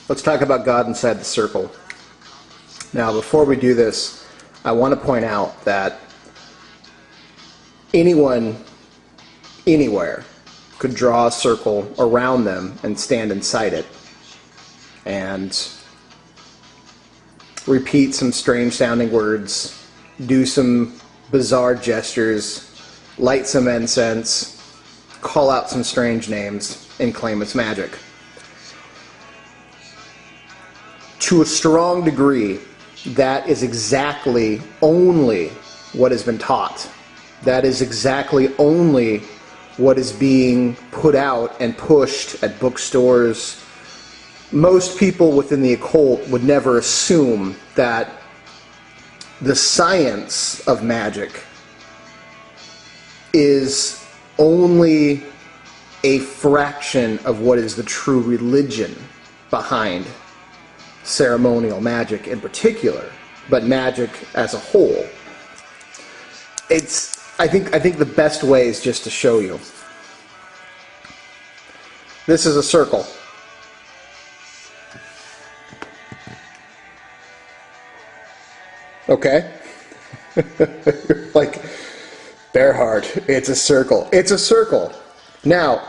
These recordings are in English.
Let's talk about God inside the circle. Now, before we do this, I want to point out that anyone, anywhere, could draw a circle around them and stand inside it and repeat some strange sounding words, do some bizarre gestures, light some incense, call out some strange names, and claim it's magic. To a strong degree, that is exactly only what has been taught. That is exactly only what is being put out and pushed at bookstores. Most people within the occult would never assume that the science of magic is only a fraction of what is the true religion behind ceremonial magic in particular, but magic as a whole. I think the best way is just to show you. This is a circle. Okay? Like, Bearheart, it's a circle. It's a circle. Now,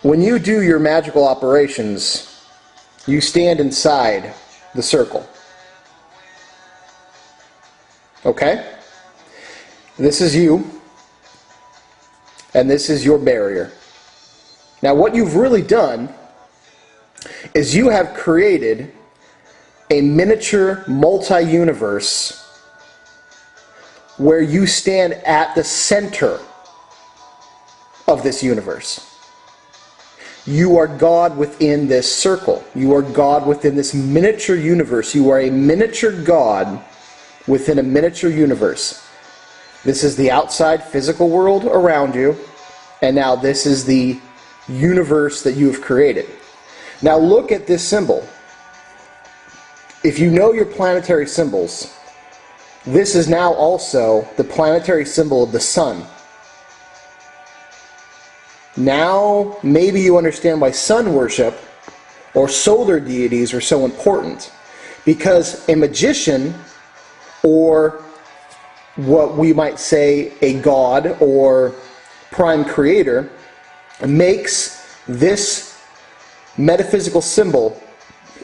when you do your magical operations, you stand inside the circle. Okay? This is you, and this is your barrier. Now, what you've really done is you have created a miniature multi-universe where you stand at the center of this universe. You are God within this circle. You are God within this miniature universe. You are a miniature God within a miniature universe. This is the outside physical world around you, and now this is the universe that you have created. Now look at this symbol. If you know your planetary symbols, this is now also the planetary symbol of the sun. Now, maybe you understand why sun worship or solar deities are so important. Because a magician, or what we might say a god or prime creator, makes this metaphysical symbol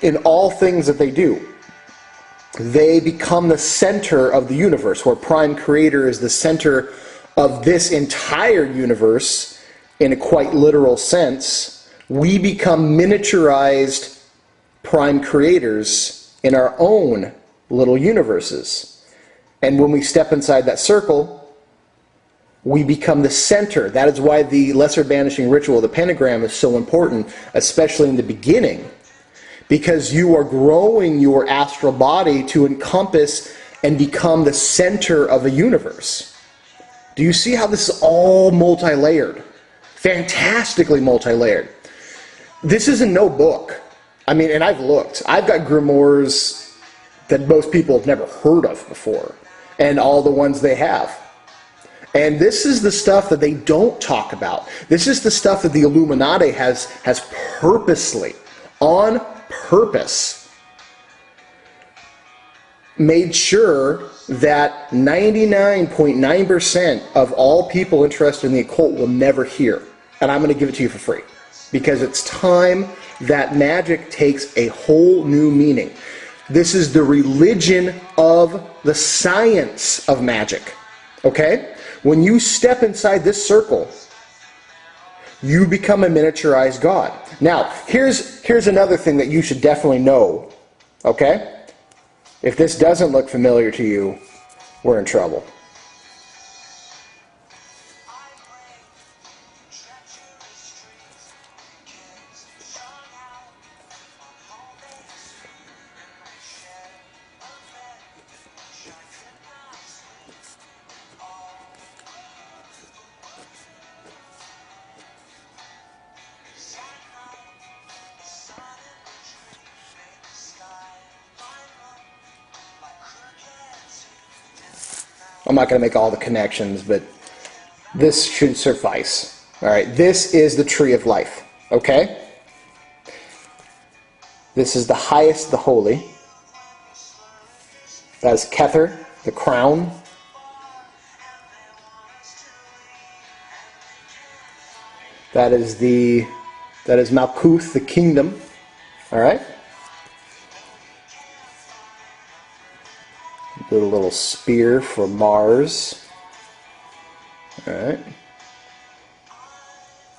in all things that they do. They become the center of the universe, where prime creator is the center of this entire universe. In a quite literal sense, we become miniaturized prime creators in our own little universes. And when we step inside that circle, we become the center. That is why the lesser banishing ritual of the pentagram is so important, especially in the beginning, because you are growing your astral body to encompass and become the center of a universe. Do you see how this is all multi-layered? Fantastically multi-layered. This isn't no book. I mean, and I've looked. I've got grimoires that most people have never heard of before, and all the ones they have. And this is the stuff that they don't talk about. This is the stuff that the Illuminati has purposely, on purpose, made sure that 99.9% of all people interested in the occult will never hear. And I'm going to give it to you for free. Because it's time that magic takes a whole new meaning. This is the religion of the science of magic. Okay? When you step inside this circle, you become a miniaturized God. Now, here's another thing that you should definitely know. Okay? If this doesn't look familiar to you, we're in trouble. I'm not going to make all the connections, but this should suffice. All right, this is the tree of life, okay? This is the highest, the holy. That is Kether, the crown. That is Malkuth, the kingdom. All right. Do a little spear for Mars. All right.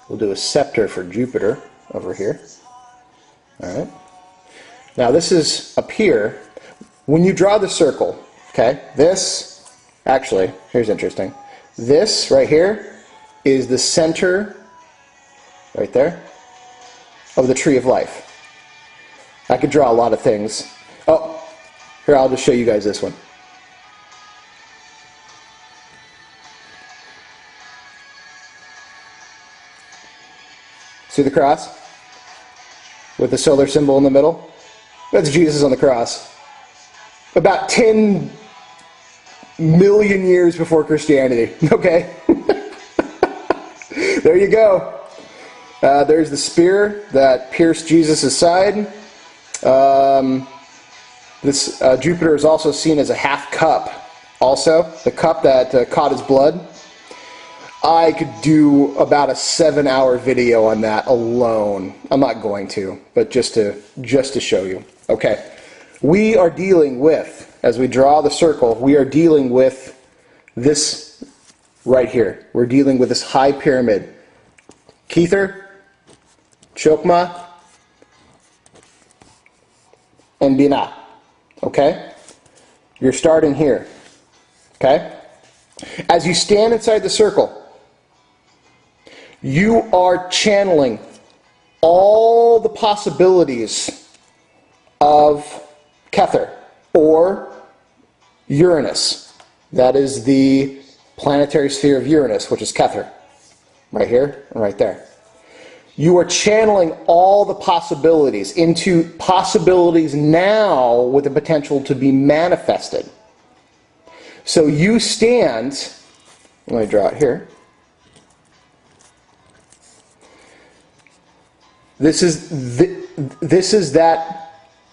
We'll do a scepter for Jupiter over here. All right. Now this is up here. When you draw the circle, okay, this, actually, here's interesting. This right here is the center, right there, of the tree of life. I could draw a lot of things. Oh, here, I'll just show you guys this one. See the cross? With the solar symbol in the middle? That's Jesus on the cross. About 10 million years before Christianity. Okay? There you go. There's the spear that pierced Jesus' side. Jupiter is also seen as a half cup. Also, the cup that caught his blood. I could do about a 7-hour video on that alone. I'm not going to, but just to show you. Okay. We are dealing with, as we draw the circle, we are dealing with this right here. We're dealing with this high pyramid. Kether, Chokmah, and Binah. Okay? You're starting here. Okay? As you stand inside the circle, you are channeling all the possibilities of Kether, or Uranus. That is the planetary sphere of Uranus, which is Kether. Right here and right there. You are channeling all the possibilities into possibilities now with the potential to be manifested. So you stand, let me draw it here. This is that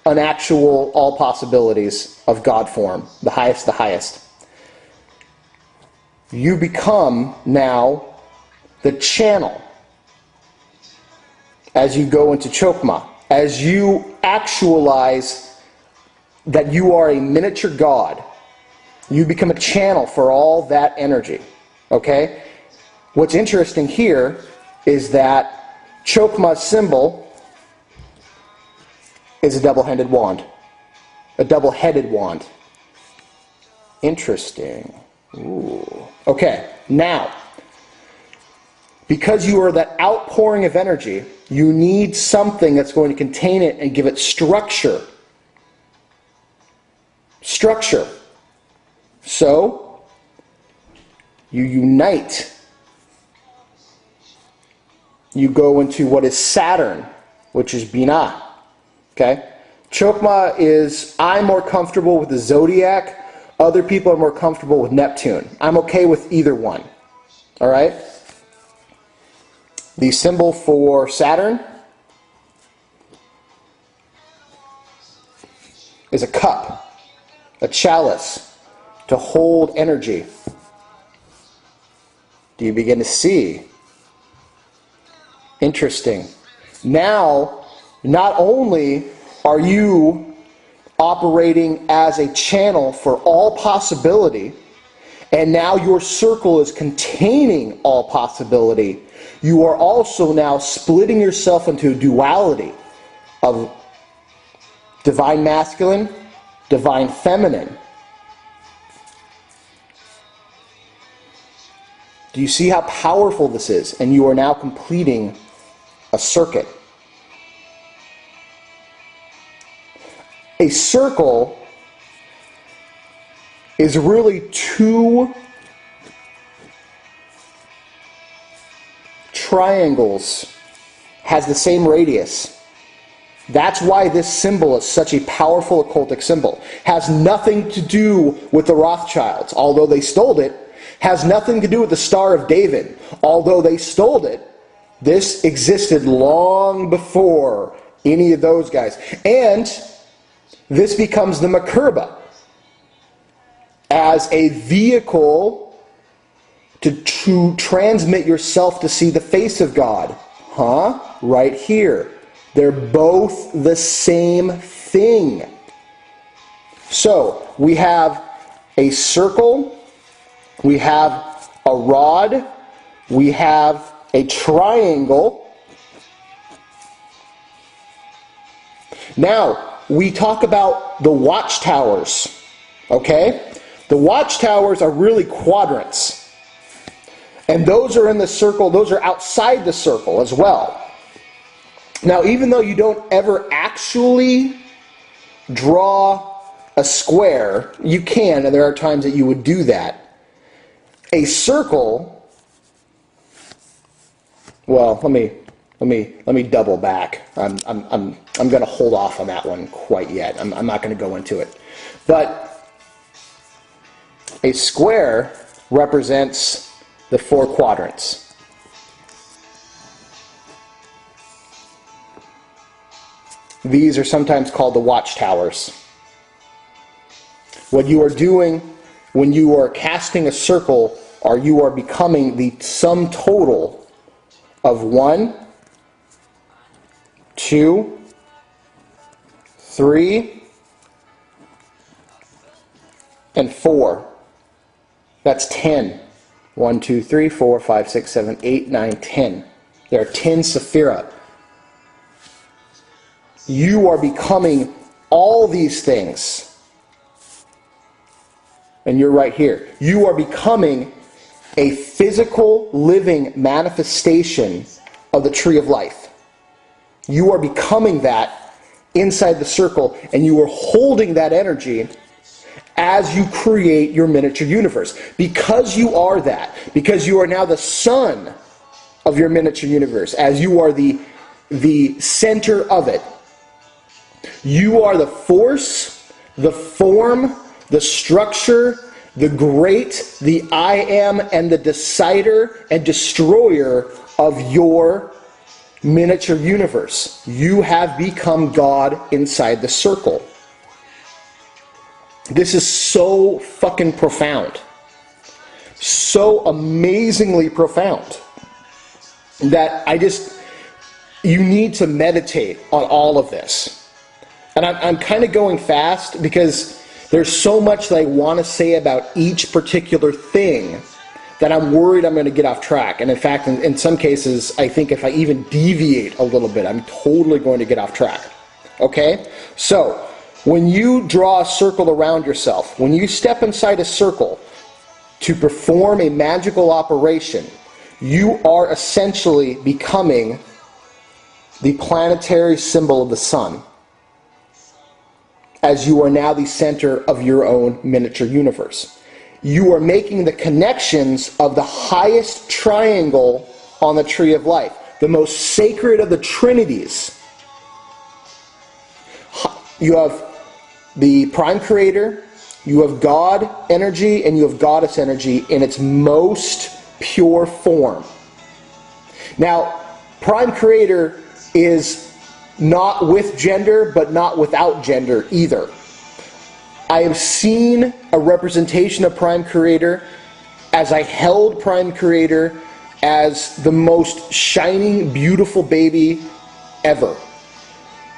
unactual all possibilities of God form, the highest, the highest. You become now the channel as you go into Chokmah, as you actualize that you are a miniature God. You become a channel for all that energy. Okay? What's interesting here is that Chokmah's symbol is a double-handed wand. A double-headed wand. Interesting. Ooh. Okay, now, because you are that outpouring of energy, you need something that's going to contain it and give it structure. Structure. So, you unite. You go into what is Saturn, which is Binah. Okay? Chokmah is, I'm more comfortable with the zodiac. Other people are more comfortable with Neptune. I'm okay with either one. Alright? The symbol for Saturn is a cup, a chalice, to hold energy. Do you begin to see? Interesting. Now, not only are you operating as a channel for all possibility, and now your circle is containing all possibility, you are also now splitting yourself into a duality of divine masculine, divine feminine. Do you see how powerful this is? And you are now completing a circuit. A circle is really two triangles, has the same radius. That's why this symbol is such a powerful occultic symbol. Has nothing to do with the Rothschilds, although they stole it. Has nothing to do with the Star of David, although they stole it. This existed long before any of those guys. And this becomes the Makerba as a vehicle to transmit yourself to see the face of God. Right here. They're both the same thing. So, we have a circle, we have a rod, we have a triangle. Now, we talk about the watchtowers, okay? The watchtowers are really quadrants. And those are in the circle, those are outside the circle as well. Now, even though you don't ever actually draw a square, you can, and there are times that you would do that. A circle, well, let me double back. I'm going to hold off on that one quite yet. I'm not going to go into it. But a square represents the 4 quadrants. These are sometimes called the watchtowers. What you are doing when you are casting a circle, or you are becoming the sum total of 1, 2, 3, and 4. That's 10. 1, 2, 3, 4, 5, 6, 7, 8, 9, 10. There are 10 sephira. You are becoming all these things. And you're right here. You are becoming a physical, living manifestation of the tree of life. You are becoming that inside the circle, and you are holding that energy as you create your miniature universe. Because you are that, because you are now the sun of your miniature universe, as you are the center of it, you are the force, the form, the structure, the great, the I am, and the decider and destroyer of your miniature universe. You have become God inside the circle. This is so fucking profound. So amazingly profound that you need to meditate on all of this. And I'm kind of going fast because there's so much that I want to say about each particular thing that I'm worried I'm going to get off track. And in fact, in some cases, I think if I even deviate a little bit, I'm totally going to get off track. Okay? So, when you draw a circle around yourself, when you step inside a circle to perform a magical operation, you are essentially becoming the planetary symbol of the sun, as you are now the center of your own miniature universe. You are making the connections of the highest triangle on the tree of life, the most sacred of the trinities. You have the prime creator, you have God energy, and you have goddess energy in its most pure form. Now, prime creator is not with gender, but not without gender either. I have seen a representation of prime creator as I held prime creator as the most shining, beautiful baby ever.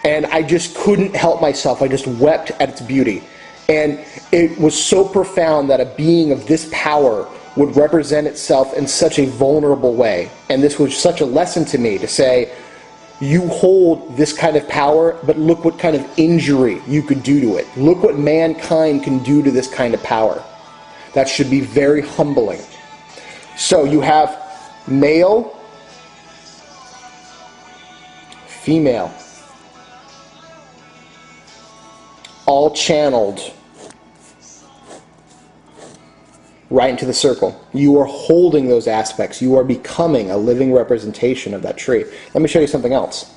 And I just couldn't help myself. I just wept at its beauty. And it was so profound that a being of this power would represent itself in such a vulnerable way. And this was such a lesson to me to say, you hold this kind of power, but look what kind of injury you could do to it. Look what mankind can do to this kind of power. That should be very humbling. So you have male, female, all channeled right into the circle. You are holding those aspects. You are becoming a living representation of that tree. Let me show you something else.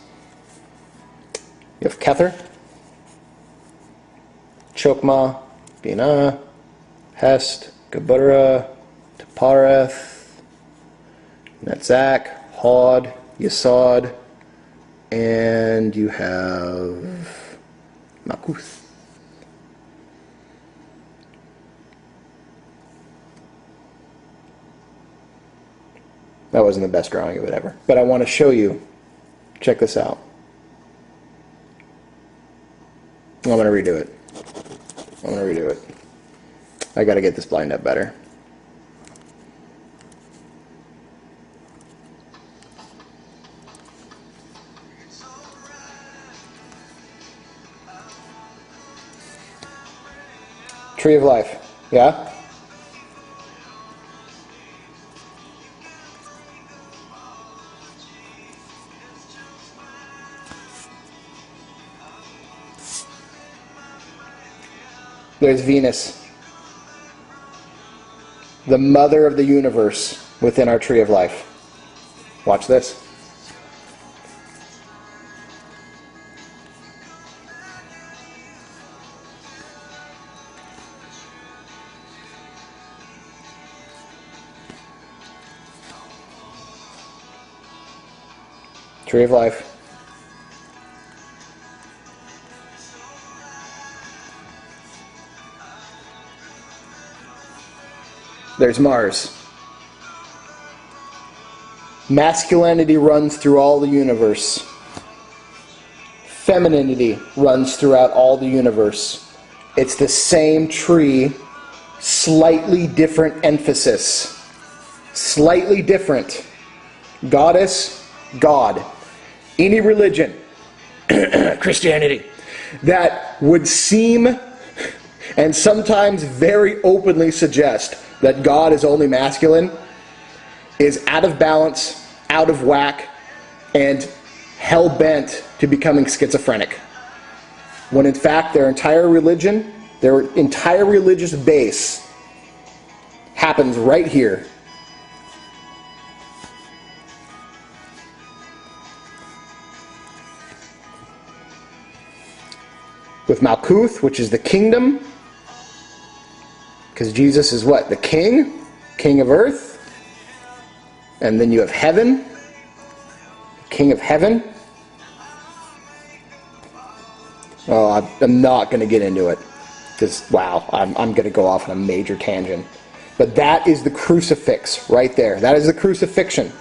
You have Kether, Chokmah, Binah, Hest, Geburah, Tepareth, Netzach, Hod, Yesod, And you have Malkuth. That wasn't the best drawing of it ever. But I want to show you. Check this out. I'm going to redo it. I got to get this lined up better. Tree of Life. Yeah? There's Venus, the mother of the universe within our Tree of Life. Watch this. Tree of Life. There's Mars. Masculinity runs through all the universe. Femininity runs throughout all the universe. It's the same tree, slightly different emphasis. Slightly different. Goddess, God. Any religion, Christianity, that would seem and sometimes very openly suggest that God is only masculine is out of balance, out of whack, and hell-bent to becoming schizophrenic. When in fact their entire religion, their entire religious base happens right here. With Malkuth, which is the kingdom, because Jesus is what? The king? King of earth. And then you have heaven. King of heaven. Oh, I'm not going to get into it. Because, wow, I'm going to go off on a major tangent. But that is the crucifix right there. That is the crucifixion.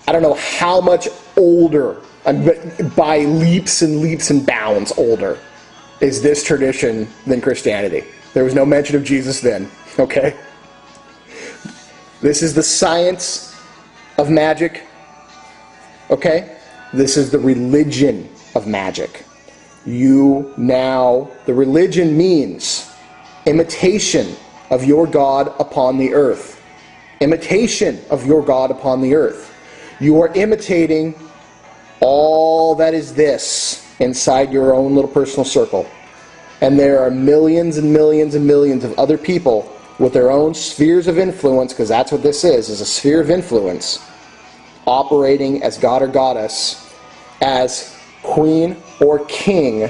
I don't know how much older, by leaps and leaps and bounds older, is this tradition than Christianity. There was no mention of Jesus then, okay? This is the science of magic, okay? This is the religion of magic. The religion means imitation of your God upon the earth. Imitation of your God upon the earth. You are imitating all that is this inside your own little personal circle. And there are millions and millions and millions of other people with their own spheres of influence, because that's what this is a sphere of influence, operating as God or Goddess, as queen or king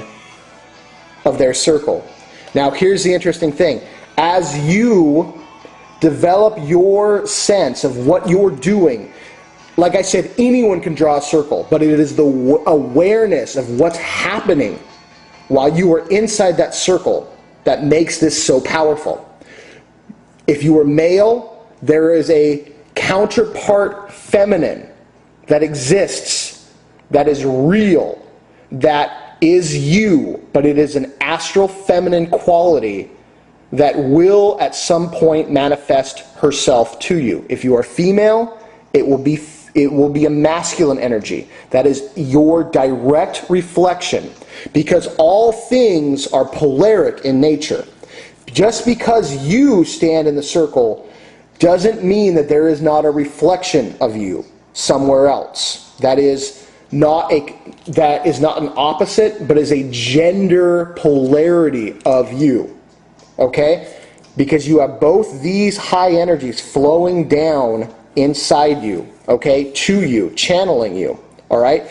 of their circle. Now here's the interesting thing. As you develop your sense of what you're doing, like I said, anyone can draw a circle, but it is the awareness of what's happening while you are inside that circle that makes this so powerful. If you are male, there is a counterpart feminine that exists, that is real, that is you, but it is an astral feminine quality that will at some point manifest herself to you. If you are female, it will be a masculine energy. That is your direct reflection, because all things are polaric in nature. Just because you stand in the circle doesn't mean that there is not a reflection of you somewhere else. That is not an opposite, but is a gender polarity of you. Okay? Because you have both these high energies flowing down inside you, okay, to you, channeling you, all right?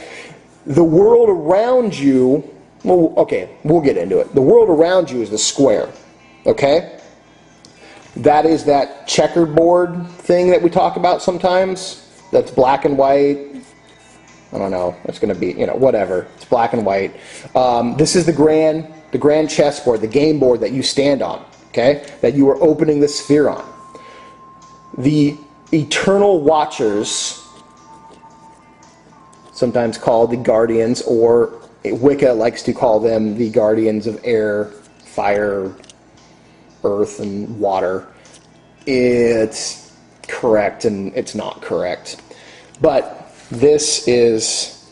The world around you, well, okay, we'll get into it. The world around you is the square, okay? That is that checkerboard thing that we talk about sometimes, that's black and white, I don't know. It's going to be, whatever. It's black and white. This is the grand chessboard, the game board that you stand on, okay? That you are opening the sphere on. The eternal watchers, sometimes called the guardians, or Wicca likes to call them the guardians of air, fire, earth, and water. It's correct and it's not correct. But this is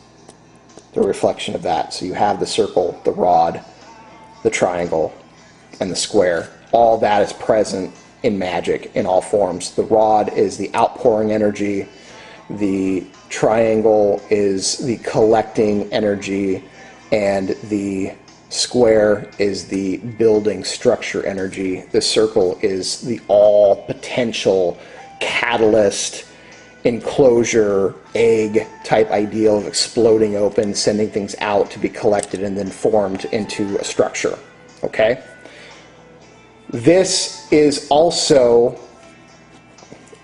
the reflection of that. So you have the circle, the rod, the triangle, and the square. All that is present in magic in all forms. The rod is the outpouring energy. The triangle is the collecting energy. And the square is the building structure energy. The circle is the all potential catalyst, enclosure, egg type ideal of exploding open, sending things out to be collected and then formed into a structure. Okay? This is also,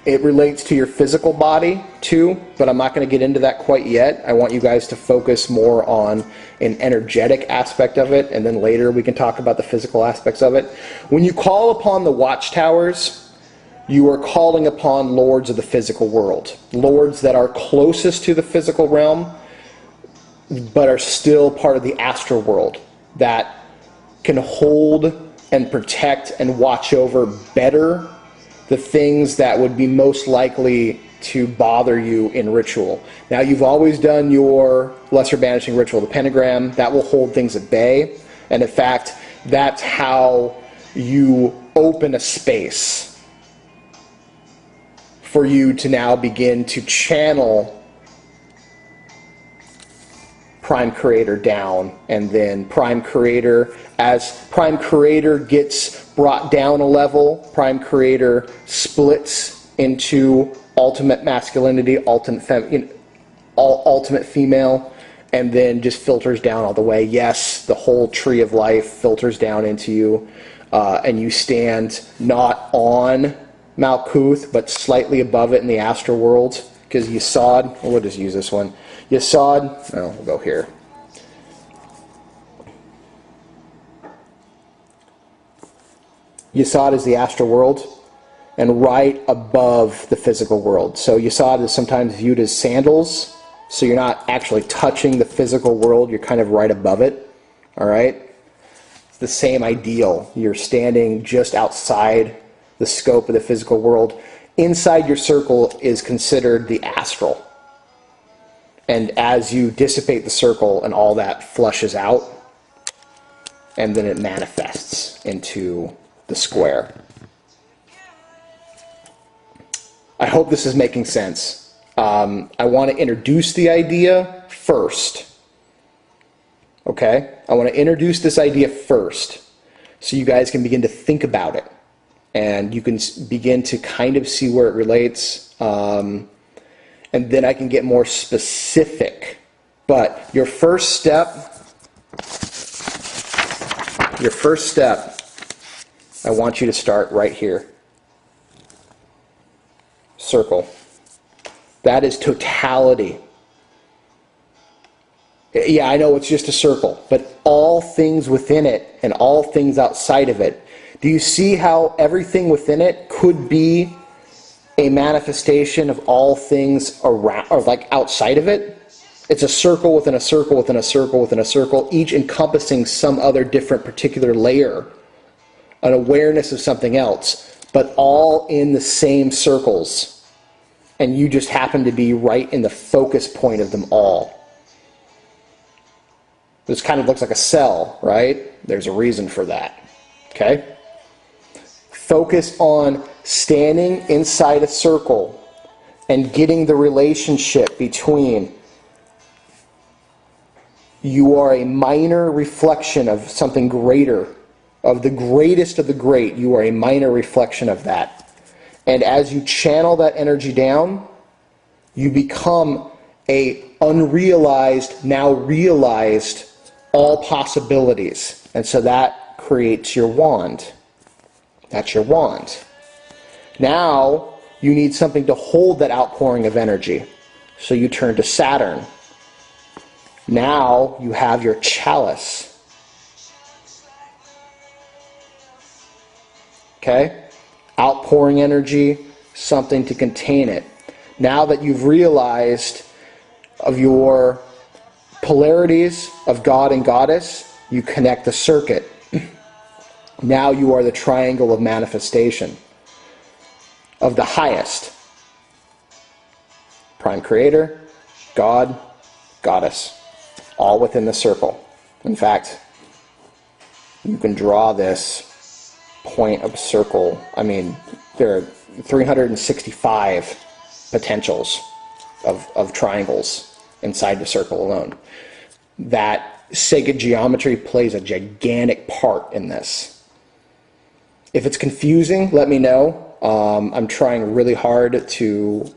it relates to your physical body too, but I'm not going to get into that quite yet. I want you guys to focus more on an energetic aspect of it, and then later we can talk about the physical aspects of it. When you call upon the watchtowers, you are calling upon lords of the physical world. Lords that are closest to the physical realm, but are still part of the astral world, that can hold and protect and watch over better the things that would be most likely to bother you in ritual. Now, you've always done your lesser banishing ritual, the pentagram. That will hold things at bay. And in fact, that's how you open a space for you to now begin to channel Prime Creator down, and then Prime Creator, as Prime Creator gets brought down a level, Prime Creator splits into ultimate masculinity, ultimate female, and then just filters down all the way. Yes, the whole tree of life filters down into you, and you stand not on Malkuth, but slightly above it in the astral world, because G.O.D.S, we'll just use this one. G.O.D.S, we'll go here. G.O.D is the astral world, and right above the physical world. So G.O.D is sometimes viewed as sandals, so you're not actually touching the physical world, you're kind of right above it, all right? It's the same ideal. You're standing just outside the scope of the physical world. Inside your circle is considered the astral. And as you dissipate the circle and all that flushes out, and then it manifests into the square. I hope this is making sense. I want to introduce the idea first. Okay? I want to introduce this idea first so you guys can begin to think about it. And you can begin to kind of see where it relates. And then I can get more specific. But your first step, I want you to start right here. Circle. That is totality. Yeah, I know it's just a circle, but all things within it and all things outside of it. Do you see how everything within it could be a manifestation of all things around, or like outside of it? It's a circle within a circle within a circle within a circle, each encompassing some other different particular layer, an awareness of something else, but all in the same circles. And you just happen to be right in the focus point of them all. This kind of looks like a cell, right? There's a reason for that. Okay? Focus on standing inside a circle and getting the relationship between you are a minor reflection of something greater, of the greatest of the great. You are a minor reflection of that. And as you channel that energy down, you become a unrealized, now realized, all possibilities. And so that creates your wand. That's your wand. Now, you need something to hold that outpouring of energy. So you turn to Saturn. Now you have your chalice. Okay? Outpouring energy, something to contain it. Now that you've realized of your polarities of God and Goddess, you connect the circuit. Now you are the triangle of manifestation of the highest. Prime Creator, God, Goddess, all within the circle. In fact, you can draw this point of circle. I mean, there are 365 potentials of triangles inside the circle alone. That sacred geometry plays a gigantic part in this. If it's confusing, let me know. I'm trying really hard to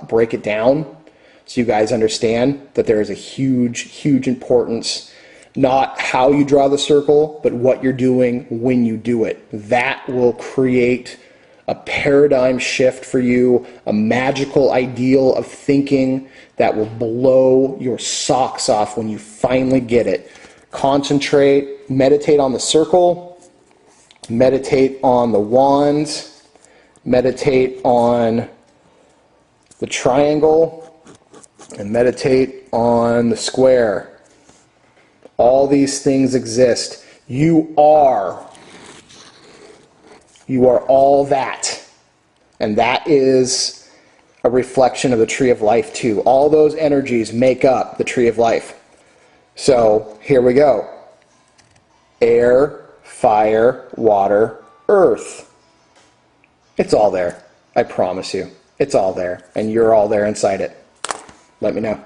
break it down so you guys understand that there is a huge, huge importance, not how you draw the circle, but what you're doing when you do it. That will create a paradigm shift for you, a magical ideal of thinking that will blow your socks off when you finally get it. Concentrate, meditate on the circle, meditate on the wand, meditate on the triangle, and meditate on the square. All these things exist. You are all that. And that is a reflection of the tree of life too. All those energies make up the tree of life. So here we go. Air, fire, water, earth. It's all there. I promise you. It's all there. And you're all there inside it. Let me know.